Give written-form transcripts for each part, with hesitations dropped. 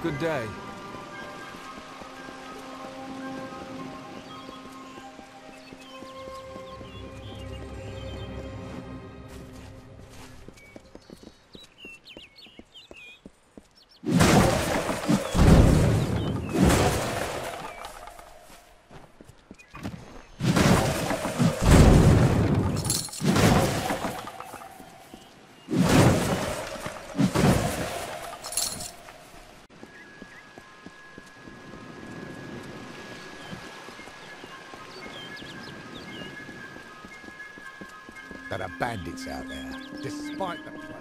Good day. There are bandits out there, despite the plague.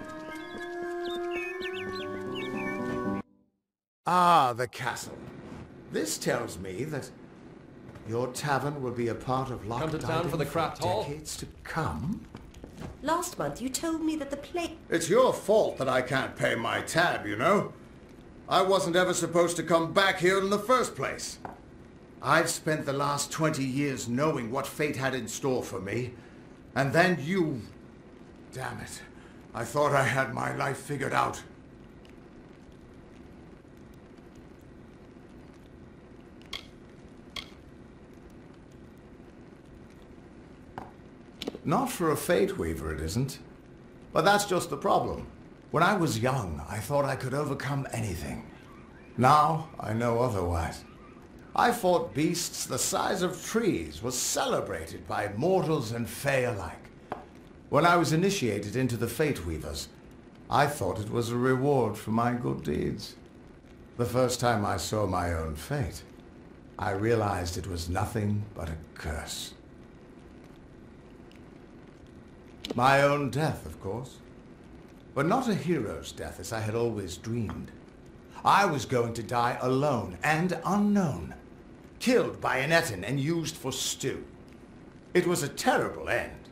Ah, the castle. This tells me that your tavern will be a part of Come to town for the craft hall? decades to come. Last month you told me that the plague... It's your fault that I can't pay my tab, you know? I wasn't ever supposed to come back here in the first place. I've spent the last 20 years knowing what fate had in store for me. And then you... Damn it. I thought I had my life figured out. Not for a Fateweaver, it isn't. But that's just the problem. When I was young, I thought I could overcome anything. Now, I know otherwise. I fought beasts the size of trees, was celebrated by mortals and Fae alike. When I was initiated into the Fateweavers, I thought it was a reward for my good deeds. The first time I saw my own fate, I realized it was nothing but a curse. My own death, of course. But not a hero's death as I had always dreamed. I was going to die alone and unknown. Killed by an Etin and used for stew. It was a terrible end,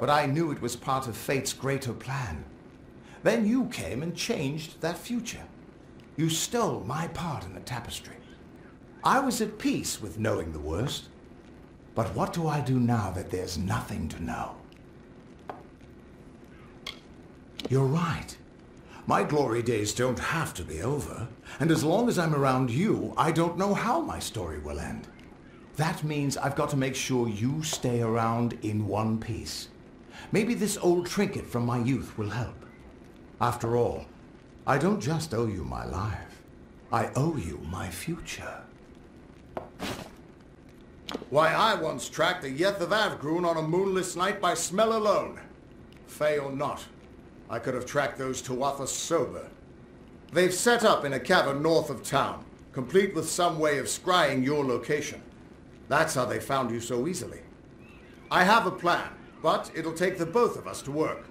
but I knew it was part of fate's greater plan. Then you came and changed that future. You stole my part in the tapestry. I was at peace with knowing the worst. But what do I do now that there's nothing to know? You're right. My glory days don't have to be over, and as long as I'm around you, I don't know how my story will end. That means I've got to make sure you stay around in one piece. Maybe this old trinket from my youth will help. After all, I don't just owe you my life. I owe you my future. Why, I once tracked the Yeth of Avgrun on a moonless night by smell alone. Fae or not, I could have tracked those Tuatha sober. They've set up in a cavern north of town, complete with some way of scrying your location. That's how they found you so easily. I have a plan, but it'll take the both of us to work.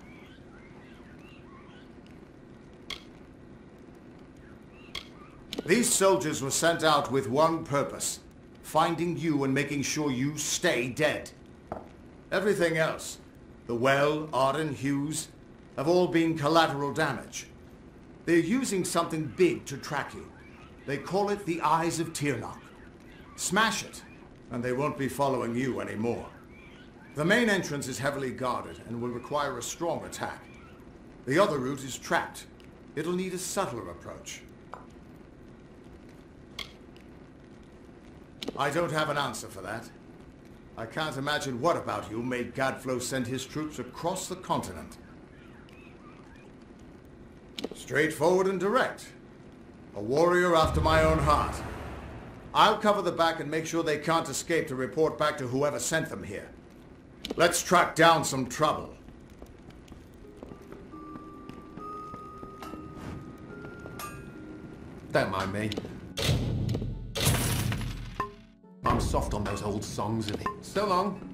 These soldiers were sent out with one purpose: finding you and making sure you stay dead. Everything else, the Well, Arden, Hugues, have all been collateral damage. They're using something big to track you. They call it the Eyes of Tirnoch. Smash it, and they won't be following you anymore. The main entrance is heavily guarded and will require a strong attack. The other route is trapped. It'll need a subtler approach. I don't have an answer for that. I can't imagine what about you made Gadflow send his troops across the continent. Straightforward and direct. A warrior after my own heart. I'll cover the back and make sure they can't escape to report back to whoever sent them here. Let's track down some trouble. Don't mind me. I'm soft on those old songs of it. So long.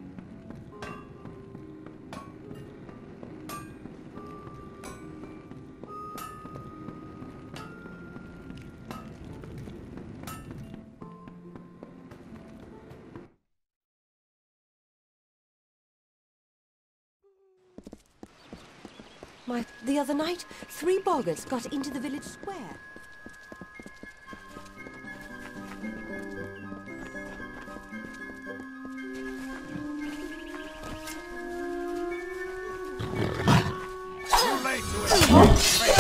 The other night, 3 boggarts got into the village square. Too late to escape.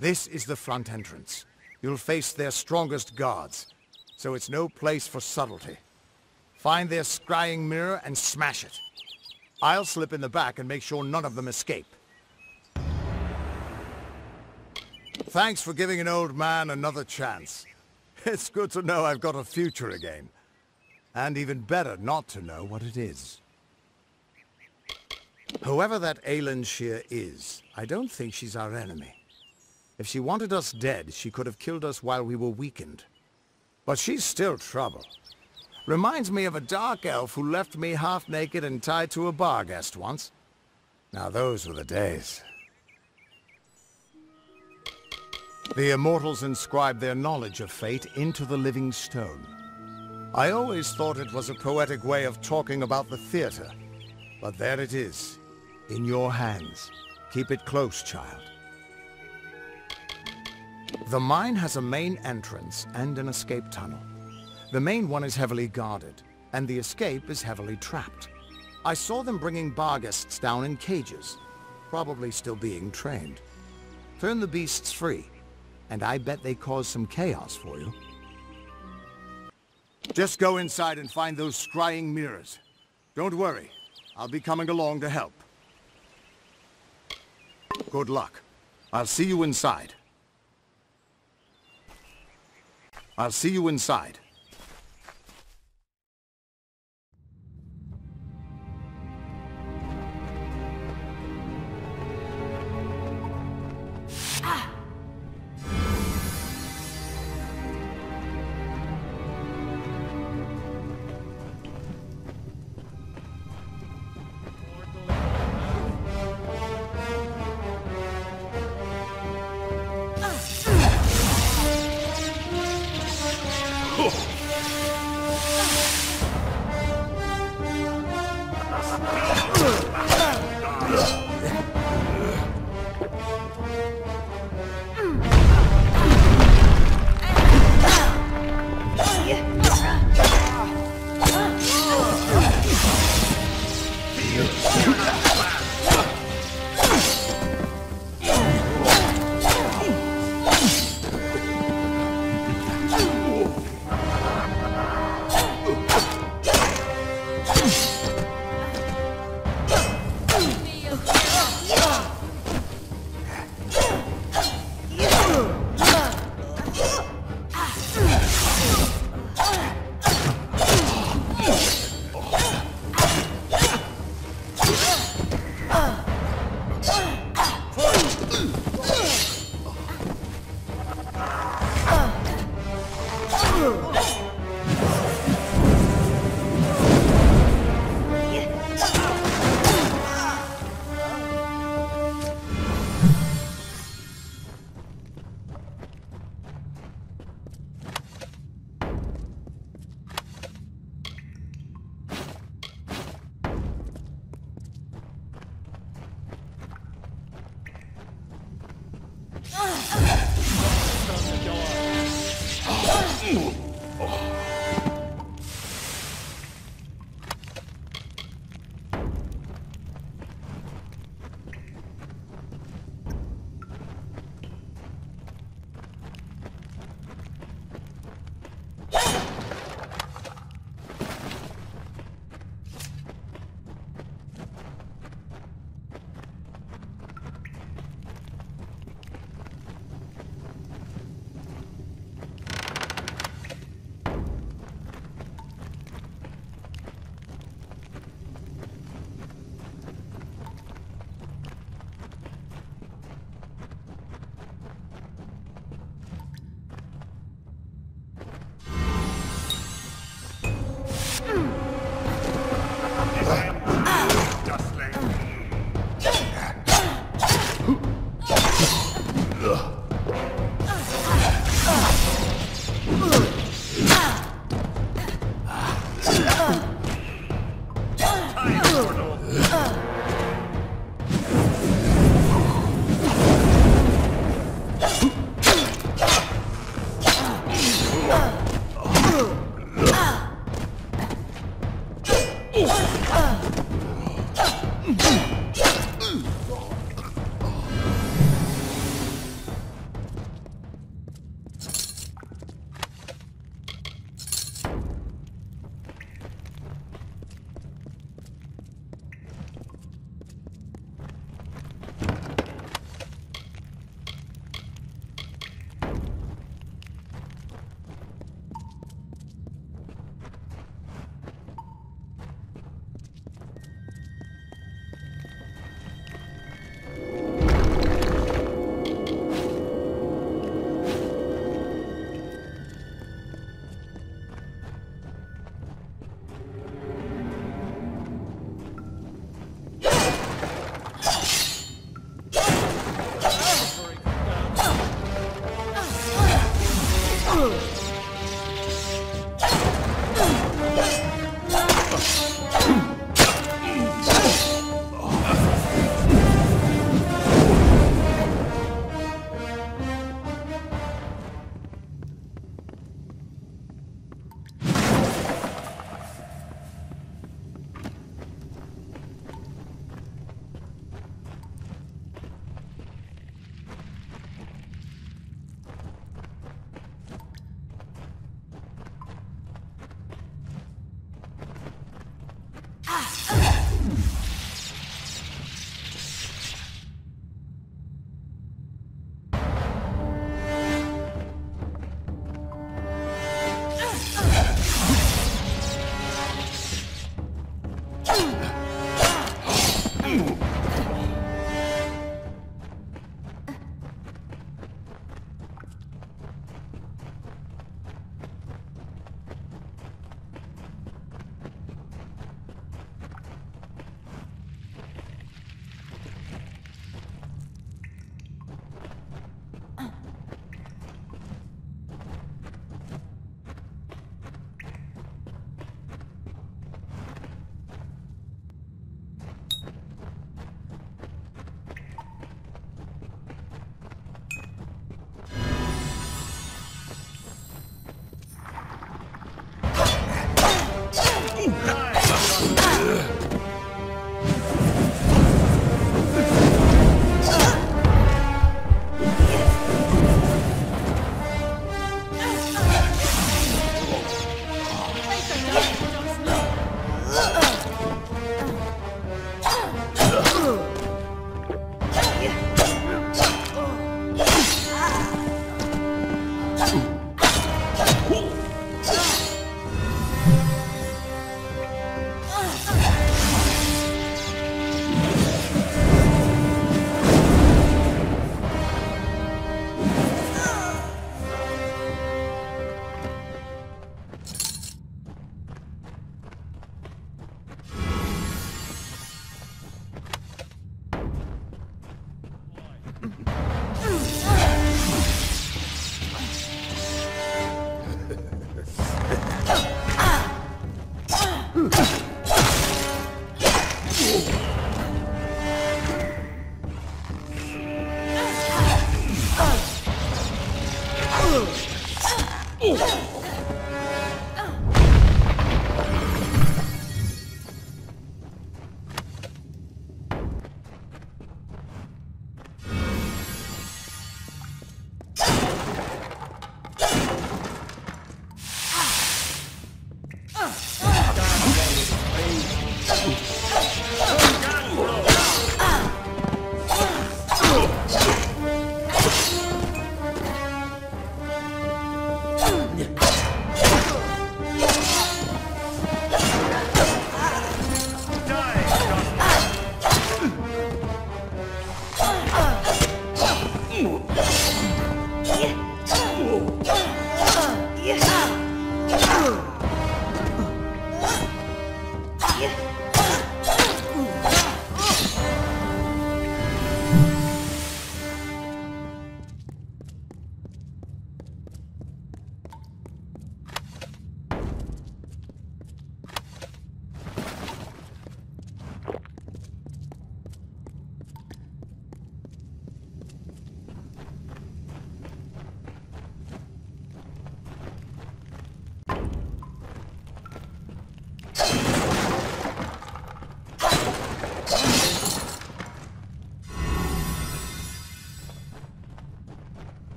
This is the front entrance. You'll face their strongest guards, so it's no place for subtlety. Find their scrying mirror and smash it. I'll slip in the back and make sure none of them escape. Thanks for giving an old man another chance. It's good to know I've got a future again. And even better not to know what it is. Whoever that Aelinshire is, I don't think she's our enemy. If she wanted us dead, she could have killed us while we were weakened. But she's still trouble. Reminds me of a dark elf who left me half naked and tied to a bar guest once. Now those were the days. The immortals inscribe their knowledge of fate into the living stone. I always thought it was a poetic way of talking about the theater. But there it is, in your hands. Keep it close, child. The mine has a main entrance and an escape tunnel. The main one is heavily guarded, and the escape is heavily trapped. I saw them bringing bar guests down in cages, probably still being trained. Turn the beasts free, and I bet they cause some chaos for you. Just go inside and find those scrying mirrors. Don't worry, I'll be coming along to help. Good luck. I'll see you inside. I'll see you inside.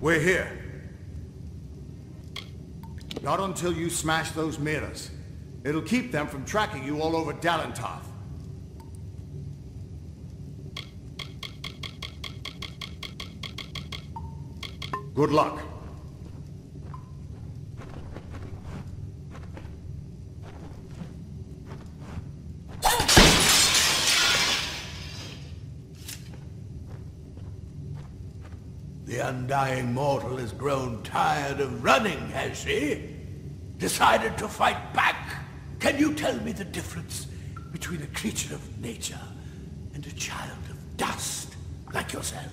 We're here. Not until you smash those mirrors. It'll keep them from tracking you all over Dalentarth. Good luck. The undying mortal has grown tired of running, has she? Decided to fight back? Can you tell me the difference between a creature of nature and a child of dust like yourself?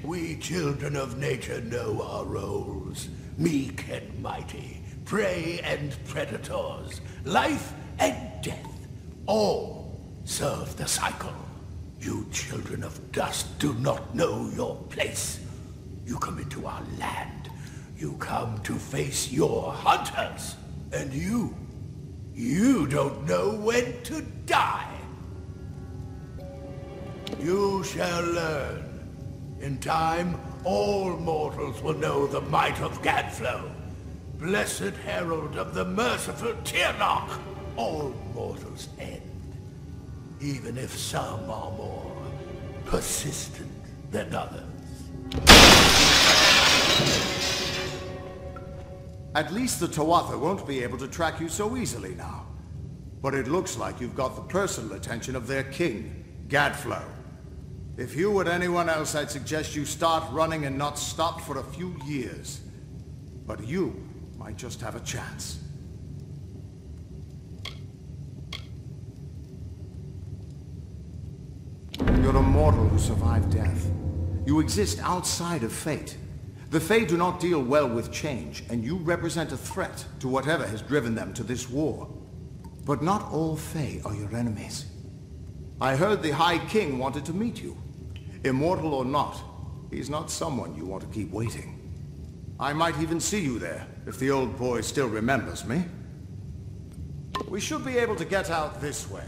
We children of nature know our roles. Meek and mighty, prey and predators, life and death, all serve the cycle. You children of dust do not know your place. You come into our land. You come to face your hunters. And you don't know when to die. You shall learn. In time, all mortals will know the might of Gadflow, blessed herald of the merciful Tirnoch. All mortals end, even if some are more persistent than others. At least the Tuatha won't be able to track you so easily now. But it looks like you've got the personal attention of their king, Gadflow. If you were anyone else, I'd suggest you start running and not stop for a few years. But you might just have a chance. You're a mortal who survived death. You exist outside of fate. The Fae do not deal well with change, and you represent a threat to whatever has driven them to this war. But not all Fae are your enemies. I heard the High King wanted to meet you. Immortal or not, he's not someone you want to keep waiting. I might even see you there, if the old boy still remembers me. We should be able to get out this way.